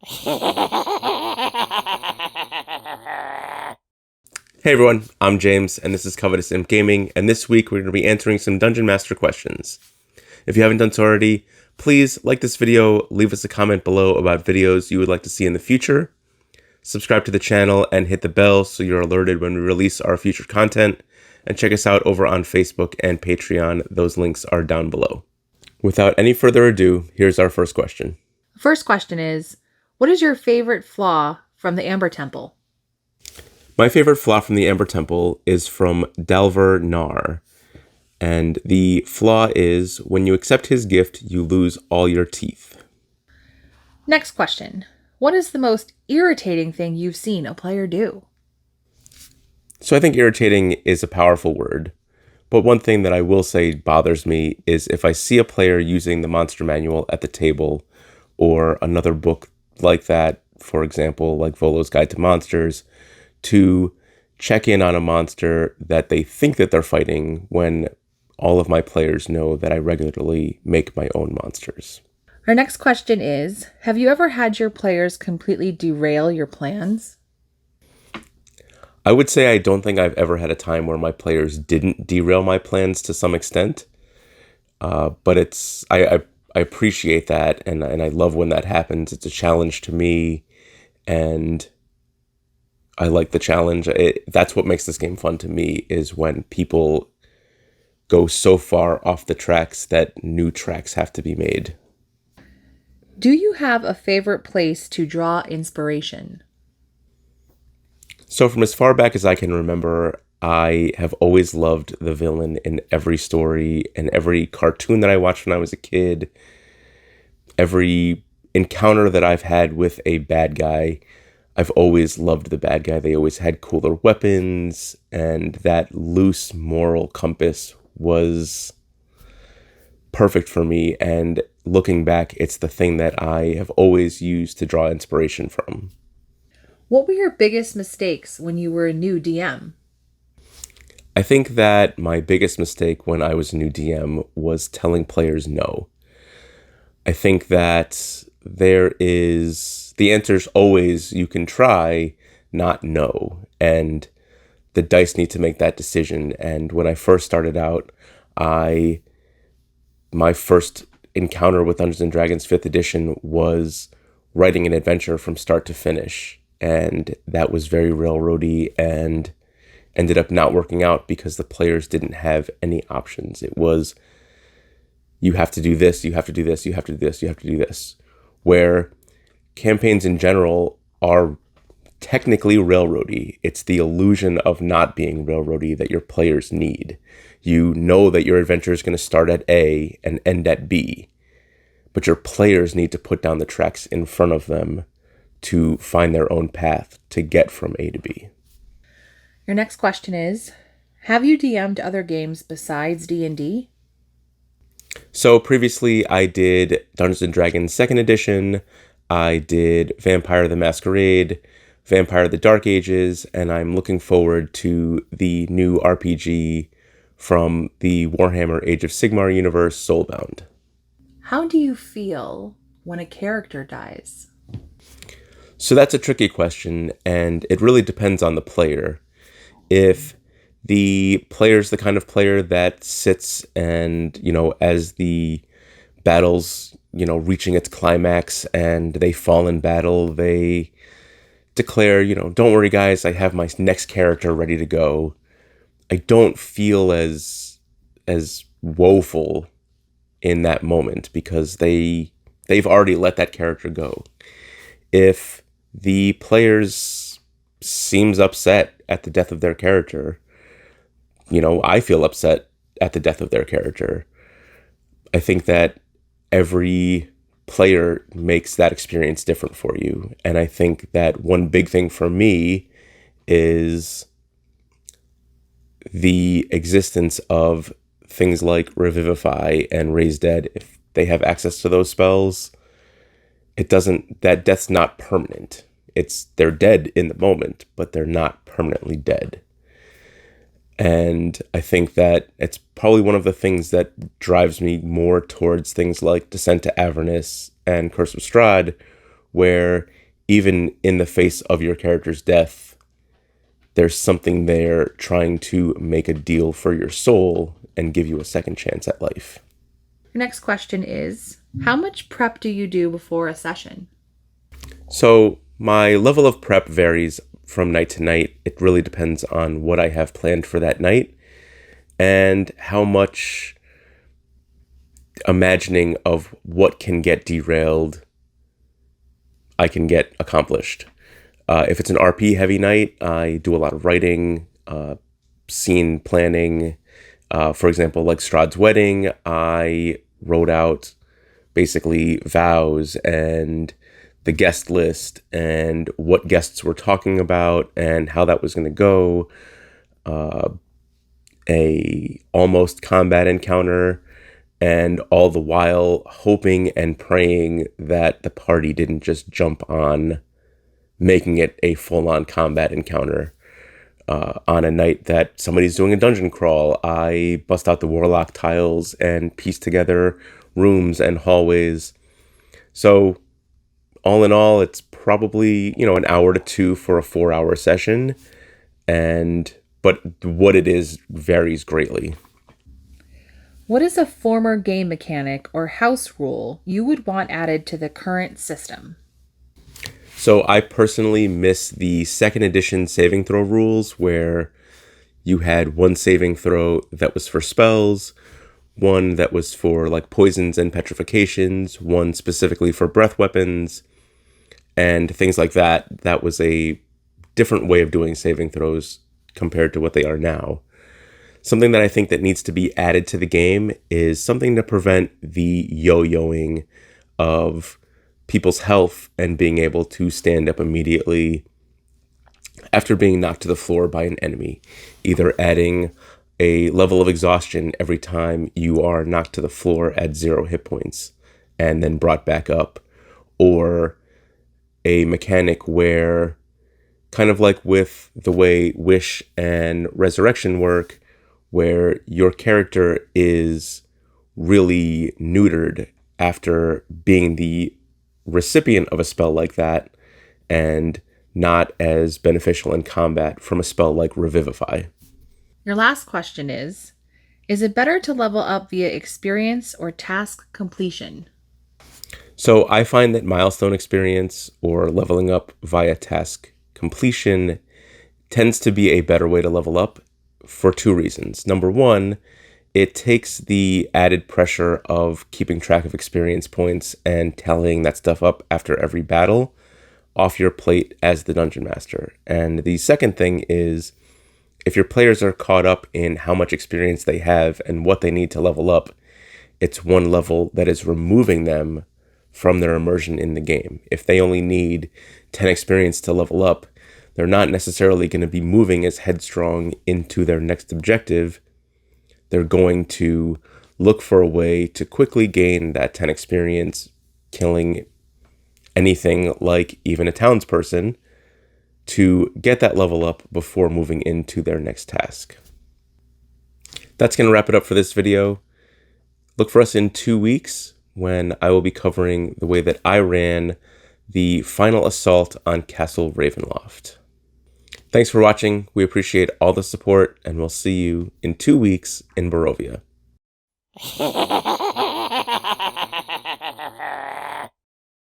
Hey everyone, I'm James, and this is Covetous Imp Gaming, and this week we're going to be answering some Dungeon Master questions. If you haven't done so already, please like this video, leave us a comment below about videos you would like to see in the future, subscribe to the channel, and hit the bell so you're alerted when we release our future content, and check us out over on Facebook and Patreon. Those links are down below. Without any further ado, here's our first question. First question is, what is your favorite flaw from the Amber Temple? My favorite flaw from the Amber Temple is from Dalver Nar. And the flaw is, when you accept his gift, you lose all your teeth. Next question. What is the most irritating thing you've seen a player do? So I think irritating is a powerful word. But one thing that I will say bothers me is if I see a player using the monster manual at the table or another book like that, for example, like Volo's Guide to Monsters, to check in on a monster that they think that they're fighting when all of my players know that I regularly make my own monsters. Our next question is, have you ever had your players completely derail your plans? I would say I don't think I've ever had a time where my players didn't derail my plans to some extent. But I appreciate that, and I love when that happens. It's a challenge to me, and I like the challenge. That's what makes this game fun to me, is when people go so far off the tracks that new tracks have to be made. Do you have a favorite place to draw inspiration? So from as far back as I can remember, I have always loved the villain in every story and every cartoon that I watched when I was a kid. Every encounter that I've had with a bad guy, I've always loved the bad guy. They always had cooler weapons, and that loose moral compass was perfect for me. And looking back, it's the thing that I have always used to draw inspiration from. What were your biggest mistakes when you were a new DM? I think that my biggest mistake when I was a new DM was telling players no. I think that the answer's always you can try, not no. And the dice need to make that decision. And when I first started out, my first encounter with Dungeons & Dragons 5th edition was writing an adventure from start to finish. And that was very railroady and ended up not working out because the players didn't have any options. It was, you have to do this, you have to do this, you have to do this, you have to do this. Where campaigns in general are technically railroady. It's the illusion of not being railroady that your players need. You know that your adventure is going to start at A and end at B, but your players need to put down the tracks in front of them to find their own path to get from A to B. Your next question is, have you DM'd other games besides D&D? So previously I did Dungeons & Dragons 2nd edition, I did Vampire the Masquerade, Vampire the Dark Ages, and I'm looking forward to the new RPG from the Warhammer Age of Sigmar universe, Soulbound. How do you feel when a character dies? So that's a tricky question, and it really depends on the player. If the player's the kind of player that sits and, as the battle's, reaching its climax and they fall in battle, they declare, don't worry guys, I have my next character ready to go. I don't feel as woeful in that moment because they've already let that character go. If the players seems upset at the death of their character, I feel upset at the death of their character. I think that every player makes that experience different for you. And I think that one big thing for me is the existence of things like Revivify and Raise Dead. If they have access to those spells, that death's not permanent. They're dead in the moment, but they're not permanently dead. And I think that it's probably one of the things that drives me more towards things like Descent to Avernus and Curse of Strahd, where even in the face of your character's death, there's something there trying to make a deal for your soul and give you a second chance at life. Your next question is, how much prep do you do before a session? So my level of prep varies from night to night. It really depends on what I have planned for that night and how much imagining of what can get derailed I can get accomplished. If it's an RP heavy night, I do a lot of writing, scene planning. For example, like Strahd's wedding, I wrote out basically vows and the guest list and what guests were talking about and how that was going to go. A almost combat encounter, and all the while hoping and praying that the party didn't just jump on making it a full-on combat encounter. On a night that somebody's doing a dungeon crawl, I bust out the warlock tiles and piece together rooms and hallways. So all in all, it's probably, an hour to two for a 4-hour session. But what it is varies greatly. What is a former game mechanic or house rule you would want added to the current system? So I personally miss the second edition saving throw rules where you had one saving throw that was for spells, one that was for like poisons and petrifications, one specifically for breath weapons, and things like that. That was a different way of doing saving throws compared to what they are now. Something that I think that needs to be added to the game is something to prevent the yo-yoing of people's health and being able to stand up immediately after being knocked to the floor by an enemy. Either adding a level of exhaustion every time you are knocked to the floor at 0 hit points and then brought back up, or a mechanic where, kind of like with the way Wish and Resurrection work, where your character is really neutered after being the recipient of a spell like that and not as beneficial in combat from a spell like Revivify. Your last question is it better to level up via experience or task completion? So I find that milestone experience or leveling up via task completion tends to be a better way to level up for 2 reasons. Number one, it takes the added pressure of keeping track of experience points and tallying that stuff up after every battle off your plate as the dungeon master. And the second thing is, if your players are caught up in how much experience they have and what they need to level up, it's one level that is removing them from their immersion in the game. If they only need 10 experience to level up, they're not necessarily going to be moving as headstrong into their next objective. They're going to look for a way to quickly gain that 10 experience, killing anything like even a townsperson, to get that level up before moving into their next task. That's going to wrap it up for this video. Look for us in 2 weeks when I will be covering the way that I ran the final assault on Castle Ravenloft. Thanks for watching. We appreciate all the support, and we'll see you in 2 weeks in Barovia.